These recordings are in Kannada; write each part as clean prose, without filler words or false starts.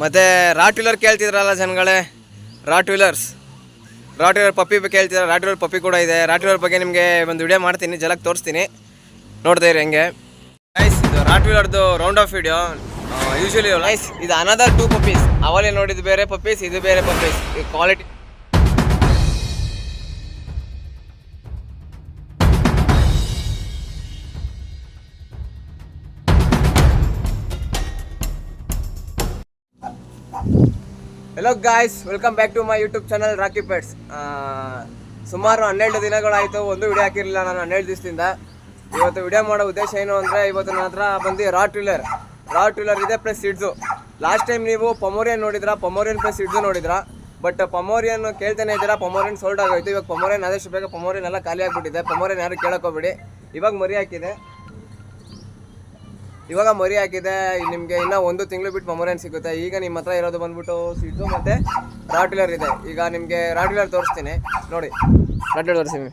ಮತ್ತು ರಾಟ್ ವೀಲರ್ ಕೇಳ್ತಿದ್ರಲ್ಲ ಜನಗಳೇ, ರಾಟ್ ವೀಲರ್ ಪಪ್ಪಿ ಕೇಳ್ತಿದ್ರೆ ರಾಟ್ ವೀಲರ್ ಪಪ್ಪಿ ಕೂಡ ಇದೆ. ರಾಟ್ ವೀಲರ್ ಬಗ್ಗೆ ನಿಮಗೆ ಒಂದು ವಿಡಿಯೋ ಮಾಡ್ತೀನಿ, ಜಲಕ್ ತೋರಿಸ್ತೀನಿ, ನೋಡ್ತಾ ಇರಿ ಹೆಂಗೆ. ಗೈಸ್ ಇದು ರಾಟ್ ವೀಲರ್ದು round of video. Usually guys ಇದು ಅನದರ್ 2 ಪಪ್ಪೀಸ್. ಅವಲೇ ನೋಡಿದ್ದು ಬೇರೆ ಪಪ್ಪೀಸ್, ಇದು ಬೇರೆ ಪಪ್ಪೀಸ್. ಈ quality hello guys, welcome back to my YouTube channel Rocky pets. ಸುಮಾರು 12 ದಿನಗಳಾಯಿತು, ಒಂದು ವಿಡಿಯೋ ಹಾಕಿರಲಿಲ್ಲ ನಾನು 12 ದಿವಸದಿಂದ. ಇವತ್ತು ವಿಡಿಯೋ ಮಾಡೋ ಉದ್ದೇಶ ಏನು ಅಂದರೆ, ಇವತ್ತು ನನ್ನ ಹತ್ರ ಬಂದು ರಾಟ್ ವೀಲರ್ ಇದೆ ಪ್ಲಸ್ ಸಿಡ್ಸು. ಲಾಸ್ಟ್ ಟೈಮ್ ನೀವು ಪಮೋರಿಯನ್ ನೋಡಿದ್ರಾ, ಪಮೋರಿಯನ್ ಪ್ಲಸ್ ಸಿಡ್ಸು ನೋಡಿದ್ರಾ. ಬಟ್ ಪಮೋರಿಯನ್ ಕೇಳ್ತಾನೆ ಇದ್ದೀರಾ, ಪಮೋರಿಯನ್ ಸೋಲ್ಡ್ ಆಗೋಯ್ತು. ಇವಾಗ ಪಮೋರಿಯನ್ ಆದಷ್ಟು ಬೇಗ ಪಮೋರಿಯನ್ ಎಲ್ಲ ಖಾಲಿ ಆಗಿಬಿಟ್ಟಿದೆ. ಪಮೋರಿಯನ್ ಯಾರು ಕೇಳೋಕೋಬೇಡಿ. ಇವಾಗ ಮರಿ ಹಾಕಿದೆ ನಿಮಗೆ. ಇನ್ನೂ 1 ತಿಂಗಳು ಬಿಟ್ಟು ಪಮೋರಿಯನ್ ಸಿಗುತ್ತೆ. ಈಗ ನಿಮ್ಮ ಹತ್ರ ಇರೋದು ಬಂದ್ಬಿಟ್ಟು ಸಿಡ್ಸು ಮತ್ತು ರಾಟ್ ವೀಲರ್ ಇದೆ. ಈಗ ನಿಮಗೆ ರಾಟ್ ವೀಲರ್ ತೋರಿಸ್ತೀನಿ ನೋಡಿ. ರಾಟ್ ವೀಲರ್ ತೋರಿಸ್ತೀನಿ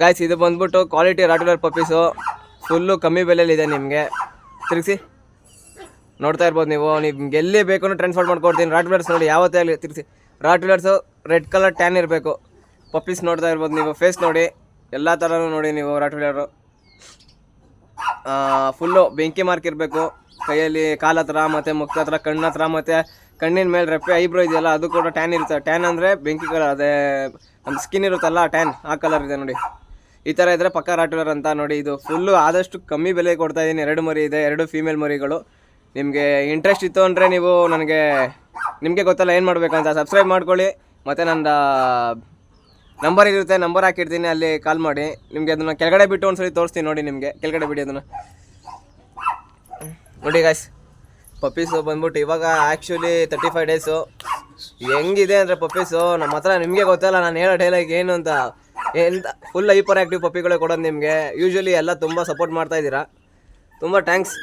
ಗಾಯ್ಸ್. ಇದು ಬಂದ್ಬಿಟ್ಟು quality rottweiler puppies, full ಕಮ್ಮಿ ಬೆಲೆಯಲ್ಲಿದೆ. ನಿಮಗೆ ತಿರುಗಿಸಿ ನೋಡ್ತಾ ಇರ್ಬೋದು ನೀವು. ನಿಮ್ಗೆ ಎಲ್ಲಿ ಬೇಕು ಟ್ರಾನ್ಸ್ಫರ್ ಮಾಡ್ಕೊಡ್ತೀನಿ. ರಾಟ್ ವೀಲರ್ಸ್ ನೋಡಿ, ಯಾವತ್ತೇ ಆಗಲಿ ತಿರುಗಿಸಿ. Rottweilers red colour tan ಇರಬೇಕು. ಪಪ್ಪೀಸ್ ನೋಡ್ತಾ ಇರ್ಬೋದು ನೀವು. ಫೇಸ್ ನೋಡಿ, ಎಲ್ಲ ಥರನೂ ನೋಡಿ ನೀವು. ರಾಟ್ ವೀಲರು ಫುಲ್ಲು ಬೆಂಕಿ ಮಾರ್ಕ್ ಇರಬೇಕು ಕೈಯಲ್ಲಿ, ಕಾಲ ಹತ್ರ ಮತ್ತು ಮುಖದ ಹತ್ರ, ಕಣ್ಣ ಹತ್ರ, ಮತ್ತು ಕಣ್ಣಿನ ಮೇಲೆ ರೆಪ್ಪೆ ಐಬ್ರೋ ಇದೆಯಲ್ಲ ಅದು ಕೂಡ ಟ್ಯಾನ್ ಇರುತ್ತೆ. ಟ್ಯಾನ್ ಅಂದರೆ ಬೆಂಕಿ ಕಲರ್, ಅದೇ ನಮ್ಮ ಸ್ಕಿನ್ ಇರುತ್ತಲ್ಲ ಟ್ಯಾನ್, ಆ ಕಲರ್ ಇದೆ ನೋಡಿ. ಈ ಥರ ಇದ್ದರೆ ಪಕ್ಕ ರಾಟ್ ವೀಲರ್ ಅಂತ ನೋಡಿ. ಇದು ಫುಲ್ಲು ಆದಷ್ಟು ಕಮ್ಮಿ ಬೆಲೆ ಕೊಡ್ತಾಯಿದ್ದೀನಿ. 2 ಮರಿ ಇದೆ, 2 ಫೀಮೇಲ್ ಮರಿಗಳು. ನಿಮಗೆ ಇಂಟ್ರೆಸ್ಟ್ ಇತ್ತು ಅಂದರೆ ನೀವು ನಿಮಗೆ ಗೊತ್ತಲ್ಲ ಏನು ಮಾಡಬೇಕು ಅಂತ. ಸಬ್ಸ್ಕ್ರೈಬ್ ಮಾಡ್ಕೊಳ್ಳಿ, ಮತ್ತು ನನ್ನ ನಂಬರ್ ಇರುತ್ತೆ, ನಂಬರ್ ಹಾಕಿರ್ತೀನಿ, ಅಲ್ಲಿ ಕಾಲ್ ಮಾಡಿ. ನಿಮಗೆ ಅದನ್ನು ಕೆಳಗಡೆ ಬಿಟ್ಟು ಒಂದ್ಸರಿ ತೋರಿಸ್ತೀನಿ ನೋಡಿ. ನಿಮಗೆ ಕೆಳಗಡೆ ಬಿಡಿ ಅದನ್ನು ನೋಡಿ ಗಾಯ್ಸ್. ಪಪ್ಪೀಸು ಬಂದ್ಬಿಟ್ಟು ಇವಾಗ ಆ್ಯಕ್ಚುಲಿ 35 ಡೇಸು. ಹೆಂಗಿದೆ ಅಂದರೆ ಪಪ್ಪೀಸು ನಮ್ಮ ಹತ್ರ ನಿಮಗೆ ಗೊತ್ತಲ್ಲ, ನಾನು ಹೇಳೋ ಡೈಲಾಗ್ ಏನು ಅಂತ. ಫುಲ್ ಹೈಪರ್ ಆ್ಯಕ್ಟಿವ್ ಪಪ್ಪಿಗಳೇ ಕೊಡೋದು ನಿಮಗೆ. ಯೂಶ್ವಲಿ ಎಲ್ಲ ತುಂಬ ಸಪೋರ್ಟ್ ಮಾಡ್ತಾಯಿದ್ದೀರಾ, ತುಂಬ ಥ್ಯಾಂಕ್ಸ್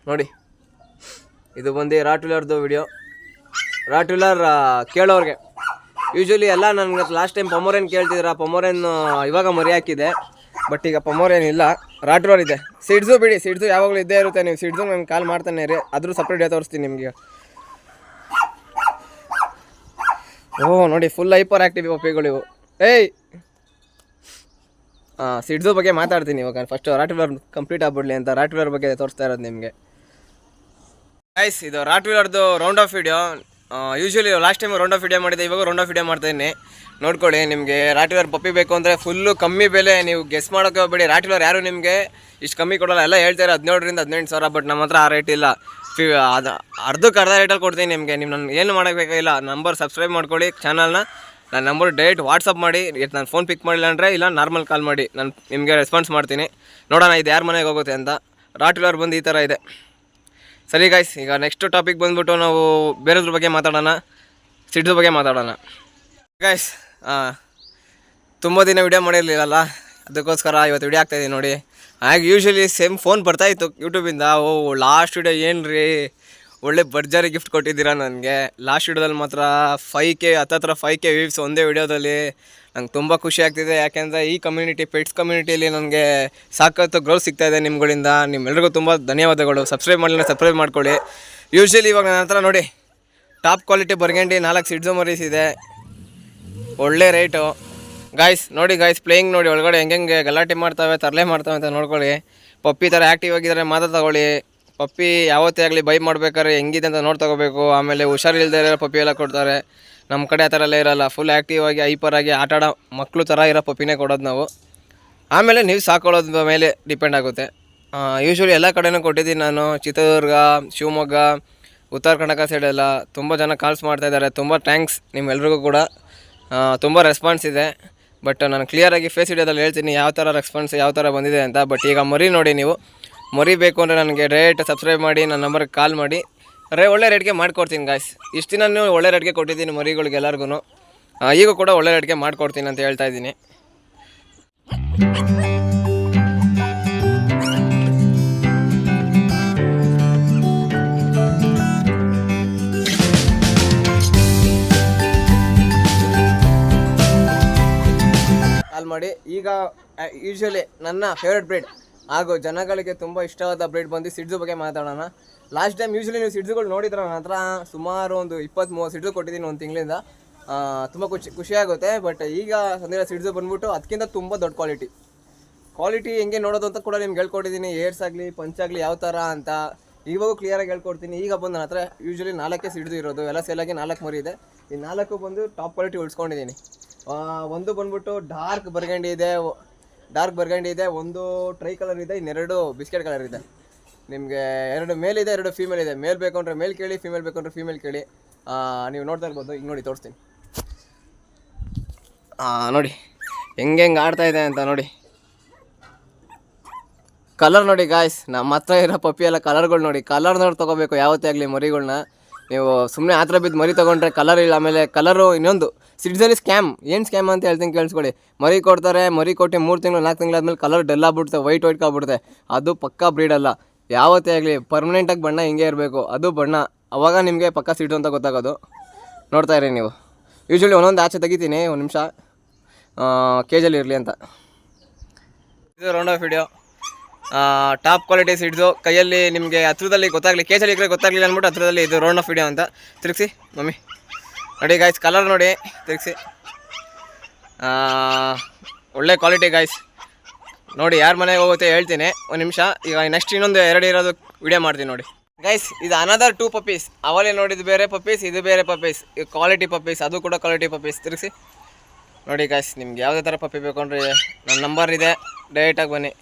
ನೋಡಿ. ಇದು ಬಂದು ರಾಟ್ ವೀಲರ್ದು ವಿಡಿಯೋ. ರಾಟ್ ವೀಲರ್ ಕೇಳೋರಿಗೆ ಯೂಶ್ವಲಿ ಎಲ್ಲ ನನಗೆ ಲಾಸ್ಟ್ ಟೈಮ್ ಪಮೋರಿಯನ್ ಕೇಳ್ತಿದ್ದೀರಾ. ಪಮೋರಿಯನ್ ಇವಾಗ ಮರಿ ಹಾಕಿದೆ, ಬಟ್ ಈಗ ಪಮೋರಿಯನ್ ಇಲ್ಲ, ರಾಟ್ ವೀಲರ್ ಇದೆ. ಸಿಡ್ಸು ಬಿಡಿ, ಸಿಡ್ಸು ಯಾವಾಗಲೂ ಇದ್ದೇ ಇರುತ್ತೆ. ನೀವು ಸಿಡ್ಸು ನನಗೆ ಕಾಲ್ ಮಾಡ್ತಾನೆ ಇರಿ, ಅದ್ರ ಸಪ್ರೇಟ್ ಡೇ ತೋರಿಸ್ತೀನಿ ನಿಮಗೆ. ಓಹ್ ನೋಡಿ, ಫುಲ್ ಹೈಪರ್ ಆ್ಯಕ್ಟಿವ್ ಪಪ್ಪಿಗಳು ಇವು. ಸಿಡ್ಸು ಬಗ್ಗೆ ಮಾತಾಡ್ತೀನಿ ಇವಾಗ. ಫಸ್ಟು ರಾಟ್ ವೀಲರ್ ಕಂಪ್ಲೀಟ್ ಆಗ್ಬಿಡ್ಲಿ ಅಂತ ರಾಟ್ ವೀಲರ್ ಬಗ್ಗೆ ತೋರಿಸ್ತಾ ಇರೋದು ನಿಮಗೆ. ಗೈಸ್ ಇದು ರಾಟ್ ವೀಲರ್ದು round of video. Usually last time round of video ಮಾಡಿದೆ, ಇವಾಗ ರೌಂಡ್ ಆಫ್ ವಿಡಿಯೋ ಮಾಡ್ತಾಯಿದ್ದೀನಿ ನೋಡ್ಕೊಳ್ಳಿ. ನಿಮಗೆ ರಾಟ್ ವೀಲರ್ ಪಪ್ಪಿ ಬೇಕು ಅಂದರೆ ಫುಲ್ಲು ಕಮ್ಮಿ ಬೆಲೆ, ನೀವು ಗೆಸ್ ಮಾಡೋಕ್ಕೆ ಹೋಗ್ಬೇಡಿ. ರಾಟ್ ವೀಲರ್ ಯಾರು ನಿಮಗೆ ಇಷ್ಟು ಕಮ್ಮಿ ಕೊಡೋಲ್ಲ. ಎಲ್ಲ ಹೇಳ್ತಾರೆ 17,000 ರಿಂದ 18,000, ಬಟ್ ನಮ್ಮ ಹತ್ರ ಆ ರೇಟ್ ಇಲ್ಲ. ಅದು ಅರ್ಧಕ್ಕೆ ಅರ್ಧ ರೇಟಲ್ಲಿ ಕೊಡ್ತೀನಿ ನಿಮಗೆ. ನೀವು ನನ್ನ ಏನು ಮಾಡೋಕ್ಕಾಗಿಲ್ಲ. ನಂಬರ್ ಸಬ್ಸ್ಕ್ರೈಬ್ ಮಾಡ್ಕೊಳ್ಳಿ ಚಾನಲ್ನ. ನನ್ನ ನಂಬರ್ ಡೈರೆಕ್ಟ್ ವಾಟ್ಸಪ್ ಮಾಡಿ. ನಾನು ಫೋನ್ ಪಿಕ್ ಮಾಡಿಲ್ಲ ಅಂದರೆ ಇಲ್ಲ ನಾರ್ಮಲ್ ಕಾಲ್ ಮಾಡಿ, ನಾನು ನಿಮಗೆ ರೆಸ್ಪಾನ್ಸ್ ಮಾಡ್ತೀನಿ. ನೋಡೋಣ ಇದು ಯಾರ ಮನೆಗೆ ಹೋಗುತ್ತೆ ಅಂತ. ರಾಟ್ ವೀಲರ್ ಬಂದು ಈ ಥರ ಇದೆ. ಸರಿ ಗಾಯ್ಸ್, ಈಗ ನೆಕ್ಸ್ಟ್ ಟಾಪಿಕ್ ಬಂದ್ಬಿಟ್ಟು ನಾವು ಬೇರೆದ್ರ ಬಗ್ಗೆ ಮಾತಾಡೋಣ, ಸಿಡ್ಸು ಬಗ್ಗೆ ಮಾತಾಡೋಣ ಗಾಯ್ಸ್. ತುಂಬ ದಿನ ವಿಡಿಯೋ ಮಾಡಿರಲಿಲ್ಲ, ಅದಕ್ಕೋಸ್ಕರ ಇವತ್ತು ವಿಡಿಯೋ ಆಗ್ತಾಯಿದ್ದೀನಿ ನೋಡಿ. ಹಾಗೆ ಯೂಶ್ವಲಿ ಸೇಮ್ ಫೋನ್ ಬರ್ತಾಯಿತ್ತು ಯೂಟ್ಯೂಬಿಂದ. ಲಾಸ್ಟ್ ವಿಡಿಯೋ ಏನು ರೀ ಒಳ್ಳೆ ಭರ್ಜರಿ ಗಿಫ್ಟ್ ಕೊಟ್ಟಿದ್ದೀರಾ ನನಗೆ. ಲಾಸ್ಟ್ ವಿಡಿಯೋದಲ್ಲಿ ಮಾತ್ರ 5K ಹತ್ತತ್ರ 5K ವ್ಯೂವ್ಸ್ ಒಂದೇ ವಿಡಿಯೋದಲ್ಲಿ. ನಂಗೆ ತುಂಬ ಖುಷಿ ಆಗ್ತಿದೆ, ಯಾಕೆಂದರೆ ಈ ಕಮ್ಯುನಿಟಿ, ಪೆಟ್ಸ್ ಕಮ್ಯುನಿಟಿಯಲ್ಲಿ ನನಗೆ ಸಾಕತ್ತು ಗ್ರೋತ್ ಸಿಗ್ತಾಯಿದೆ ನಿಮ್ಗಳಿಂದ. ನಿಮ್ಮೆಲ್ಲರಿಗೂ ತುಂಬ ಧನ್ಯವಾದಗಳು. ಸಬ್ಸ್ಕ್ರೈಬ್ ಮಾಡಲಿಲ್ಲ ಸಬ್ಸ್ಕ್ರೈಬ್ ಮಾಡ್ಕೊಳ್ಳಿ. ಯೂಶ್ವಲಿ ಇವಾಗ ನನ್ನ ಹತ್ರ ನೋಡಿ ಟಾಪ್ ಕ್ವಾಲಿಟಿ ಬರ್ಗಂಡಿ 4 ಸಿಡ್ಸು ಮರೀಸ್ ಇದೆ, ಒಳ್ಳೆ ರೇಟು ಗಾಯ್ಸ್. ನೋಡಿ ಗಾಯ್ಸ್, ಪ್ಲೇಯಿಂಗ್ ನೋಡಿ, ಒಳಗಡೆ ಹೆಂಗೆ ಗಲಾಟೆ ಮಾಡ್ತವೆ, ತರಲೆ ಮಾಡ್ತವೆ ಅಂತ ನೋಡ್ಕೊಳ್ಳಿ. ಪಪ್ಪಿ ಥರ ಆ್ಯಕ್ಟಿವ್ ಆಗಿದ್ದಾರೆ, ಮಾತ್ರ ತಗೊಳ್ಳಿ. ಪಪ್ಪಿ ಯಾವತ್ತೇ ಆಗಲಿ ಬೈ ಮಾಡ್ಬೇಕಾದ್ರೆ ಹೆಂಗಿದೆ ಅಂತ ನೋಡಿ ತಗೋಬೇಕು. ಆಮೇಲೆ ಹುಷಾರಿಲ್ಲದೆ ಇರೋ ಪಪ್ಪಿ ಎಲ್ಲ ಕೊಡ್ತಾರೆ. ನಮ್ಮ ಕಡೆ ಆ ಥರ ಎಲ್ಲ ಇರೋಲ್ಲ. ಫುಲ್ ಆ್ಯಕ್ಟಿವ್ ಆಗಿ ಹೈಪರ್ ಆಗಿ ಆಟಾಡೋ ಮಕ್ಕಳು ಥರ ಇರೋ ಪಪ್ಪಿನೇ ಕೊಡೋದು ನಾವು. ಆಮೇಲೆ ನೀವು ಸಾಕೊಳ್ಳೋದ್ರ ಮೇಲೆ ಡಿಪೆಂಡ್ ಆಗುತ್ತೆ. ಯೂಶ್ವಲಿ ಎಲ್ಲ ಕಡೆನೂ ಕೊಟ್ಟಿದ್ದೀನಿ ನಾನು. ಚಿತ್ರದುರ್ಗ, ಶಿವಮೊಗ್ಗ, ಉತ್ತರ ಕರ್ನಾಟಕ ಸೈಡೆಲ್ಲ ತುಂಬ ಜನ ಕಾಲ್ಸ್ ಮಾಡ್ತಾಯಿದ್ದಾರೆ. ತುಂಬ ಥ್ಯಾಂಕ್ಸ್ ನಿಮ್ಮೆಲ್ರಿಗೂ ಕೂಡ. ತುಂಬ ರೆಸ್ಪಾನ್ಸ್ ಇದೆ. ಬಟ್ ನಾನು ಕ್ಲಿಯರಾಗಿ ಫೇಸ್ ವಿಡಿಯೋದಲ್ಲಿ ಹೇಳ್ತೀನಿ ಯಾವ ಥರ ರೆಸ್ಪಾನ್ಸ್ ಯಾವ ಥರ ಬಂದಿದೆ ಅಂತ. ಬಟ್ ಈಗ ಮರಿ ನೋಡಿ, ನೀವು ಮರಿ ಬೇಕು ಅಂದರೆ ನನಗೆ ಡೈರೆಕ್ಟ್ ಸಬ್ಸ್ಕ್ರೈಬ್ ಮಾಡಿ, ನನ್ನ ನಂಬರ್ಗೆ ಕಾಲ್ ಮಾಡಿ. ಒಳ್ಳೆ ರೇಟ್ಗೆ ಮಾಡಿಕೊಡ್ತೀನಿ ಗಾಯ್ಸ್. ಇಷ್ಟು ದಿನ ಒಳ್ಳೆ ರೇಟ್ಗೆ ಕೊಟ್ಟಿದ್ದೀನಿ ಮರಿಗಳಿಗೆ ಎಲ್ಲರಿಗೂ. ಈಗ ಕೂಡ ಒಳ್ಳೆ ರೇಟ್ಗೆ ಮಾಡಿಕೊಡ್ತೀನಿ ಅಂತ ಹೇಳ್ತಾ ಇದ್ದೀನಿ. ಕಾಲ್ ಮಾಡಿ. ಈಗ ಯೂಶ್ವಲಿ ನನ್ನ ಫೇವ್ರೆಟ್ ಬ್ರೀಡ್ ಹಾಗೂ ಜನಗಳಿಗೆ ತುಂಬ ಇಷ್ಟವಾದ ಬ್ರೀಡ್ ಬಂದು ಸಿಡ್ಸು ಬಗ್ಗೆ ಮಾತಾಡೋಣ. ಲಾಸ್ಟ್ ಟೈಮ್ ಯೂಶ್ವಲಿ ನೀವು ಸಿಡ್ಸ್ಗಳು ನೋಡಿದ್ರೆ ನನ್ನ ಹತ್ರ ಸುಮಾರು ಒಂದು 20-30 ಸಿಡ್ಸು ಕೊಟ್ಟಿದ್ದೀನಿ ಒಂದು ತಿಂಗಳಿಂದ. ತುಂಬ ಖುಷಿಯಾಗುತ್ತೆ. ಬಟ್ ಈಗ ಸಂದಿರೋ ಸಿಡ್ಸು ಬಂದ್ಬಿಟ್ಟು ಅದಕ್ಕಿಂತ ತುಂಬ ದೊಡ್ಡ ಕ್ವಾಲಿಟಿ ಹೆಂಗೆ ನೋಡೋದು ಅಂತ ಕೂಡ ನಿಮ್ಗೆ ಹೇಳ್ಕೊಟ್ಟಿದ್ದೀನಿ. ಏರ್ಸ್ ಆಗಲಿ ಪಂಚಾಗಲಿ ಯಾವ ಥರ ಅಂತ ಇವಾಗೂ ಕ್ಲಿಯರಾಗಿ ಹೇಳ್ಕೊಡ್ತೀನಿ. ಈಗ ಬಂದು ನನ್ನ ಹತ್ರ ಯೂಶ್ವಲಿ 4 ಸಿಡ್ದು ಇರೋದು, ಎಲ್ಲ ಸೇಲಾಗಿ 4 ಮರಿ ಇದೆ. ಈ 4 ಬಂದು ಟಾಪ್ ಕ್ವಾಲಿಟಿ ಉಳಿಸ್ಕೊಂಡಿದ್ದೀನಿ. ಒಂದು ಬಂದ್ಬಿಟ್ಟು ಡಾರ್ಕ್ ಬರ್ಗಂಡಿ ಇದೆ, ಒಂದು ಟ್ರೈ ಕಲರ್ ಇದೆ, ಇನ್ನೆರಡು ಬಿಸ್ಕೆಟ್ ಕಲರ್ ಇದೆ. ನಿಮಗೆ 2 ಮೇಲ್ ಇದೆ, 2 ಫೀಮೇಲ್ ಇದೆ. ಮೇಲ್ ಬೇಕು ಅಂದರೆ ಮೇಲ್ ಕೇಳಿ, ಫೀಮೇಲ್ ಬೇಕು ಅಂದರೆ ಫೀಮೇಲ್ ಕೇಳಿ. ನೀವು ನೋಡ್ತಾ ಇರ್ಬೋದು. ಈಗ ನೋಡಿ ತೋರಿಸ್ತೀನಿ. ನೋಡಿ ಹೆಂಗೆ ಆಡ್ತಾ ಇದೆ ಅಂತ ನೋಡಿ. ಕಲರ್ ನೋಡಿ ಗಾಯ್ಸ್, ನಮ್ಮ ಹತ್ರ ಇರೋ ಪಪ್ಪಿ ಎಲ್ಲ ಕಲರ್ಗಳು ನೋಡಿ. ಕಲರ್ ನೋಡಿ ತೊಗೋಬೇಕು ಯಾವತ್ತೇ ಆಗಲಿ ಮರಿಗಳ್ನ. ನೀವು ಸುಮ್ಮನೆ ಆ ಥರ ಬಿದ್ದು ಮರಿ ತೊಗೊಂಡ್ರೆ ಕಲರ್ ಇಲ್ಲ. ಆಮೇಲೆ ಕಲರು ಇನ್ನೊಂದು ಸಿಡ್ಸಲ್ಲಿ ಏನು ಸ್ಕ್ಯಾಮ್ ಅಂತ ಹೇಳ್ತೀನಿ ಕೇಳಿಸ್ಕೊಳ್ಳಿ. ಮರಿ ಕೊಡ್ತಾರೆ, ಮರಿ ಕೊಟ್ಟು 3 ತಿಂಗಳು 4 ತಿಂಗಳಾದ್ಮೇಲೆ ಕಲರ್ ಡೆಲ್ ಆಗ್ಬಿಡುತ್ತೆ, ವೈಟ್ ಆಗ್ಬಿಡುತ್ತೆ. ಅದು ಪಕ್ಕಾ ಬ್ರೀಡ್ ಅಲ್ಲ. ಯಾವತ್ತೇ ಆಗಲಿ ಪರ್ಮನೆಂಟಾಗಿ ಬಣ್ಣ ಹಿಂಗೆ ಇರಬೇಕು, ಅದು ಬಣ್ಣ. ಅವಾಗ ನಿಮಗೆ ಪಕ್ಕ ಸಿಡ್ಸು ಅಂತ ಗೊತ್ತಾಗೋದು. ನೋಡ್ತಾ ಇರಿ ನೀವು. ಯೂಶ್ವಲಿ ಒಂದೊಂದು ಆಚೆ ತೆಗಿತೀನಿ, 1 ನಿಮಿಷ ಕೇಜಲ್ಲಿ ಇರಲಿ ಅಂತ. ಇದು round of video. Top quality Shih Tzu ಕೈಯಲ್ಲಿ ನಿಮಗೆ ಹತ್ರದಲ್ಲಿ ಗೊತ್ತಾಗಲಿ, ಕೇಜಲ್ಲಿ ಇಕ್ಕರೆ ಗೊತ್ತಾಗಲಿಲ್ಲ ಅಂದ್ಬಿಟ್ಟು ಹತ್ರದಲ್ಲಿ ಇದು ರೌಂಡ್ ಆಫ್ ವಿಡಿಯೋ ಅಂತ. ತಿರುಗಿಸಿ ಮಮ್ಮಿ ನೋಡಿ ಗಾಯ್ಸ್, ಕಲರ್ ನೋಡಿ ತಿರುಗಿಸಿ. ಒಳ್ಳೆ ಕ್ವಾಲಿಟಿ ಗಾಯ್ಸ್ ನೋಡಿ. ಯಾರ ಮನೆಗೆ ಹೋಗುತ್ತೆ ಹೇಳ್ತೀನಿ 1 ನಿಮಿಷ. ಈಗ ನೆಕ್ಸ್ಟ್ ಇನ್ನೊಂದು 2 ಇರೋದು ವಿಡಿಯೋ ಮಾಡ್ತೀನಿ ನೋಡಿ ಗೈಸ್. ಇದು ಅನದರ್ 2 ಪಪ್ಪೀಸ್. ಅವಲೇ ನೋಡಿದ್ದು ಬೇರೆ ಪಪ್ಪೀಸ್, ಇದು ಬೇರೆ ಪಪ್ಪೀಸ್. ಕ್ವಾಲಿಟಿ ಪಪ್ಪೀಸ್, ಅದು ಕೂಡ ಕ್ವಾಲಿಟಿ ಪಪ್ಪೀಸ್. ತಿರುಗಿಸಿ ನೋಡಿ ಗಾಯ್ಸ್. ನಿಮ್ಗೆ ಯಾವುದೇ ಥರ ಪಪ್ಪಿ ಬೇಕು ಅಂದರೆ ನನ್ನ ನಂಬರ್ ಇದೆ, ಡೈರೆಕ್ಟಾಗಿ ಬನ್ನಿ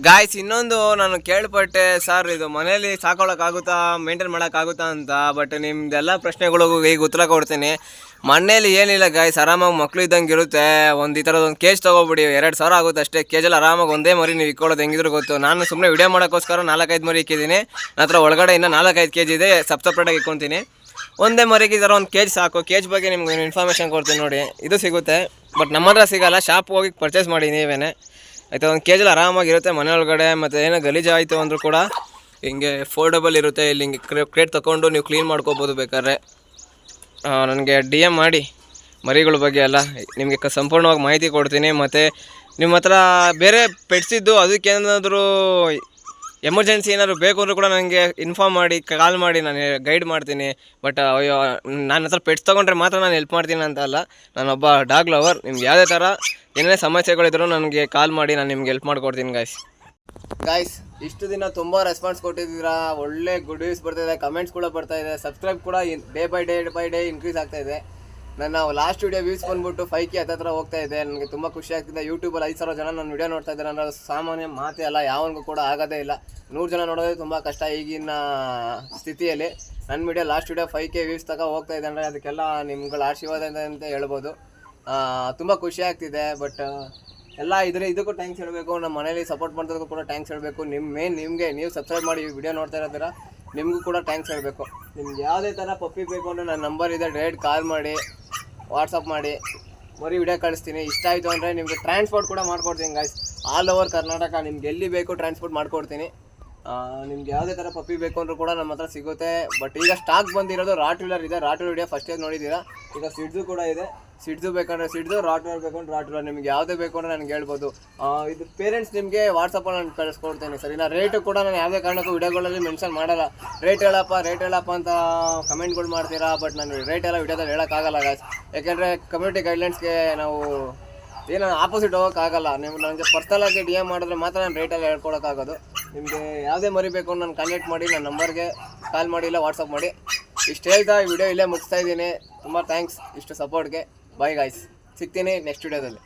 ಗಾಯ್ಸ್. ಇನ್ನೊಂದು ನಾನು ಕೇಳ್ಪಟ್ಟೆ, ಸರ್ ಇದು ಮನೇಲಿ ಸಾಕೊಳ್ಳೋಕ್ಕಾಗುತ್ತಾ, ಮೇಂಟೈನ್ ಮಾಡೋಕ್ಕಾಗುತ್ತಾ ಅಂತ. ಬಟ್ ನಿಮ್ದೆಲ್ಲ ಪ್ರಶ್ನೆಗಳಿಗೂ ಈಗ ಉತ್ತರ ಕೊಡ್ತೀನಿ. ಮನೇಲಿ ಏನಿಲ್ಲ ಗಾಯ್ಸ್, ಆರಾಮಾಗಿ ಮಕ್ಳು ಇದ್ದಂಗೆ ಇರುತ್ತೆ. ಈ ಥರದೊಂದು ಕೇಜ್ ತೊಗೊಬಿಡಿ, 2,000 ಆಗುತ್ತೆ ಅಷ್ಟೇ. ಕೇಜಲ್ಲಿ ಆರಾಮಾಗಿ ಒಂದೇ ಮರಿ ನೀವು ಇಕ್ಕೊಳ್ಳೋದು ಹೆಂಗಿದ್ರು ಗೊತ್ತು. ನಾನು ಸುಮ್ಮನೆ ವಿಡಿಯೋ ಮಾಡೋಕ್ಕೋಸ್ಕರ 4-5 ಮರಿ ಇಕ್ಕಿದ್ದೀನಿ. ನನ್ನ ಹತ್ರ ಒಳಗಡೆ ಇನ್ನೂ 4-5 ಕೆಜಿ ಇದೆ, ಸಪ್ರೇಟಾಗಿ ಇಕ್ಕೊತೀನಿ. ಒಂದೇ ಮರಿಗೆ ಈ ಥರ 1 ಕೇಜ್ ಸಾಕು. ಕೇಜ್ ಬಗ್ಗೆ ನಿಮ್ಗೆ ಇನ್ಫಾರ್ಮೇಷನ್ ಕೊಡ್ತೀನಿ ನೋಡಿ. ಇದು ಸಿಗುತ್ತೆ, ಬಟ್ ನಮ್ಮ ಹತ್ರ ಸಿಗೋಲ್ಲ. ಶಾಪ್ ಹೋಗಿ ಪರ್ಚೇಸ್ ಮಾಡಿ ನೀವೇನೆ ಆಯಿತಾ. 1 ಕೇಜಲ್ಲಿ ಆರಾಮಾಗಿರುತ್ತೆ ಮನೆ ಒಳಗಡೆ. ಮತ್ತು ಏನೋ ಗಲೀಜು ಆಯಿತು ಅಂದರೂ ಕೂಡ ಹಿಂಗೆ ಫೋಲ್ಡಬಲ್ ಇರುತ್ತೆ. ಇಲ್ಲಿ ಹಿಂಗೆ ಕ್ರೇಟ್ ತೊಗೊಂಡು ನೀವು ಕ್ಲೀನ್ ಮಾಡ್ಕೋಬೋದು ಬೇಕಾದ್ರೆ. ನನಗೆ DM ಮಾಡಿ ಮರಿಗಳ ಬಗ್ಗೆ ಎಲ್ಲ ನಿಮಗೆ ಸಂಪೂರ್ಣವಾಗಿ ಮಾಹಿತಿ ಕೊಡ್ತೀನಿ. ಮತ್ತು ನಿಮ್ಮ ಹತ್ರ ಬೇರೆ ಪೆಟ್ಸಿದ್ದು ಅದಕ್ಕೇನಾದರೂ ಎಮರ್ಜೆನ್ಸಿ ಏನಾದರೂ ಬೇಕು ಅಂದರೂ ಕೂಡ ನನಗೆ ಇನ್ಫಾರ್ಮ್ ಮಾಡಿ, ಕಾಲ್ ಮಾಡಿ, ನಾನು ಗೈಡ್ ಮಾಡ್ತೀನಿ. ಬಟ್ ಅಯ್ಯೋ, ನನ್ನ ಹತ್ರ ಪೆಟ್ಸ್ ತೊಗೊಂಡ್ರೆ ಮಾತ್ರ ನಾನು ಹೆಲ್ಪ್ ಮಾಡ್ತೀನಿ ಅಂತ ಅಲ್ಲ. ನಾನೊಬ್ಬ ಡಾಗ್ ಲವರ್. ನಿಮ್ಗೆ ಯಾವುದೇ ಥರ ಏನೇ ಸಮಸ್ಯೆಗಳಿದ್ರು ನನಗೆ ಕಾಲ್ ಮಾಡಿ, ನಾನು ನಿಮ್ಗೆ ಹೆಲ್ಪ್ ಮಾಡಿಕೊಡ್ತೀನಿ ಗಾಯ್ಸ್. ಇಷ್ಟು ದಿನ ತುಂಬ ರೆಸ್ಪಾನ್ಸ್ ಕೊಟ್ಟಿದ್ದೀರಾ. ಒಳ್ಳೆ ಗುಡ್ ವ್ಯೂಸ್ ಬರ್ತಾಯಿದೆ, ಕಮೆಂಟ್ಸ್ ಕೂಡ ಬರ್ತಾಯಿದೆ, ಸಬ್ಸ್ಕ್ರೈಬ್ ಕೂಡ ಡೇ ಬೈ ಡೇ ಇನ್ಕ್ರೀಸ್ ಆಗ್ತಾಯಿದೆ. ನನ್ನ ಲಾಸ್ಟ್ ವಿಡಿಯೋ ವ್ಯೂಸ್ ಬಂದ್ಬಿಟ್ಟು 5K ಹತ್ತಿರ ಹೋಗ್ತಾ ಇದೆ. ನನಗೆ ತುಂಬ ಖುಷಿ ಆಗ್ತಿದೆ. ಯೂಟ್ಯೂಬಲ್ಲಿ 5,000 ಜನ ನನ್ನ ವಿಡಿಯೋ ನೋಡ್ತಾ ಇದ್ದಾರೆ ಅನ್ನೋದು ಸಾಮಾನ್ಯ ಮಾತೇ ಅಲ್ಲ, ಯಾವನಿಗೂ ಕೂಡ ಆಗೋದೇ ಇಲ್ಲ. 100 ಜನ ನೋಡೋದೇ ತುಂಬ ಕಷ್ಟ ಈಗಿನ ಸ್ಥಿತಿಯಲ್ಲಿ. ನನ್ನ video last video 5K views ಹೋಗ್ತಾ ಇದೆ ಅಂದರೆ ಅದಕ್ಕೆಲ್ಲ ನಿಮ್ಗಳ ಆಶೀರ್ವಾದ ಅಂತ ಹೇಳ್ಬೋದು. ತುಂಬ ಖುಷಿ ಆಗ್ತಿದೆ. ಬಟ್ ಎಲ್ಲ ಇದಕ್ಕೂ ಥ್ಯಾಂಕ್ಸ್ ಹೇಳಬೇಕು. ನಮ್ಮ ಮನೇಲಿ ಸಪೋರ್ಟ್ ಮಾಡೋದಕ್ಕೂ ಕೂಡ ಥ್ಯಾಂಕ್ಸ್ ಹೇಳಬೇಕು. ನಿಮಗೆ ನೀವು ಸಬ್ಸ್ಕ್ರೈಬ್ ಮಾಡಿ ವಿಡಿಯೋ ನೋಡ್ತಾ ಇರೋದರ ನಿಮಗೂ ಕೂಡ ಥ್ಯಾಂಕ್ಸ್ ಹೇಳಬೇಕು. ನಿಮ್ಗೆ ಯಾವುದೇ ಥರ ಪಪ್ಪಿ ಬೇಕು ಅಂದರೆ ನನ್ನ ನಂಬರ್ ಇದೆ, ಡೈರೆಕ್ಟ್ ಕಾಲ್ ಮಾಡಿ, ವಾಟ್ಸಪ್ ಮಾಡಿ, ಮರಿ ವಿಡಿಯೋ ಕಳಿಸ್ತೀನಿ. ಇಷ್ಟ ಆಯಿತು ಅಂದರೆ ನಿಮಗೆ ಟ್ರಾನ್ಸ್ಪೋರ್ಟ್ ಕೂಡ ಮಾಡ್ಕೊಡ್ತೀನಿ ಗಾಯ್ಸ್. ಆಲ್ ಓವರ್ ಕರ್ನಾಟಕ ನಿಮ್ಗೆ ಎಲ್ಲಿ ಬೇಕು ಟ್ರಾನ್ಸ್ಪೋರ್ಟ್ ಮಾಡ್ಕೊಡ್ತೀನಿ. ನಿಮ್ಗೆ ಯಾವುದೇ ಥರ ಪಪ್ಪಿ ಬೇಕು ಅಂದರೂ ಕೂಡ ನಮ್ಮ ಹತ್ರ ಸಿಗುತ್ತೆ. ಬಟ್ ಈಗ ಸ್ಟಾಕ್ ಬಂದಿರೋದು ರಾಟ್ವಿಲರ್ ಇದೆ. ರಾಟ್ವಿಲರ್ ವಿಡಿಯೋ ಫಸ್ಟೇ ನೋಡಿದ್ದೀರಾ. ಈಗ ಸಿಡ್ಸು ಕೂಡ ಇದೆ. ಸಿಡ್ಸು ಬೇಕಂದರೆ ಸಿಡ್ಸು, ರಾಟ್ವಿಲರ್ ಬೇಕಂದ್ರೆ ರಾಟ್ವಿಲರ್. ನಿಮ್ಗೆ ಯಾವುದೇ ಬೇಕು ಅಂದರೆ ನನಗೆ ಹೇಳ್ಬೋದು. ಇದು ಪೇರೆಂಟ್ಸ್ ನಿಮಗೆ ವಾಟ್ಸಪ್ಪಲ್ಲಿ ನಾನು ಕಳಿಸ್ಕೊಡ್ತೇನೆ ಸರಿನಾ. ರೇಟು ಕೂಡ ನಾನು ಯಾವುದೇ ಕಾರಣಕ್ಕೂ ವಿಡಿಯೋಗಳಲ್ಲಿ ಮೆನ್ಷನ್ ಮಾಡಲ್ಲ. ರೇಟ್ ಹೇಳಪ್ಪ ಅಂತ ಕಮೆಂಟ್ಗಳು ಮಾಡ್ತೀರಾ. ಬಟ್ ನಾನು ರೇಟ್ ಎಲ್ಲ ವಿಡಿಯೋದಲ್ಲಿ ಹೇಳೋಕ್ಕಾಗಲ್ಲ ಗಾಯ್ಸ್. ಯಾಕೆಂದರೆ ಕಮ್ಯುನಿಟಿ ಗೈಡ್ಲೈನ್ಸ್ಗೆ ನಾವು ಏನೋ ಆಪೋಸಿಟ್ ಹೋಗೋಕ್ಕಾಗಲ್ಲ. ನೀವು ನನಗೆ ಪರ್ಸನಲಾಗಿ DM ಮಾಡಿದ್ರೆ ಮಾತ್ರ ನಾನು ರೇಟೆಲ್ಲ ಹೇಳ್ಕೊಡೋಕ್ಕಾಗೋದು. ನಿಮಗೆ ಯಾವುದೇ ಮರಿ ಬೇಕು ನಾನು ಕಾಂಟ್ಯಾಕ್ಟ್ ಮಾಡಿ, ನನ್ನ ನಂಬರ್ಗೆ ಕಾಲ್ ಮಾಡಿ ಇಲ್ಲ ವಾಟ್ಸಪ್ ಮಾಡಿ. ಇಷ್ಟು ಹೇಳ್ತಾ ಈ ವಿಡಿಯೋ ಇಲ್ಲೇ ಮುಗಿಸ್ತಾ ಇದ್ದೀನಿ. ತುಂಬ ಥ್ಯಾಂಕ್ಸ್ ಇಷ್ಟು ಸಪೋರ್ಟ್ಗೆ. ಬಾಯ್ ಗಾಯ್ಸ್, ಸಿಗ್ತೀನಿ ನೆಕ್ಸ್ಟ್ ವಿಡಿಯೋದಲ್ಲಿ.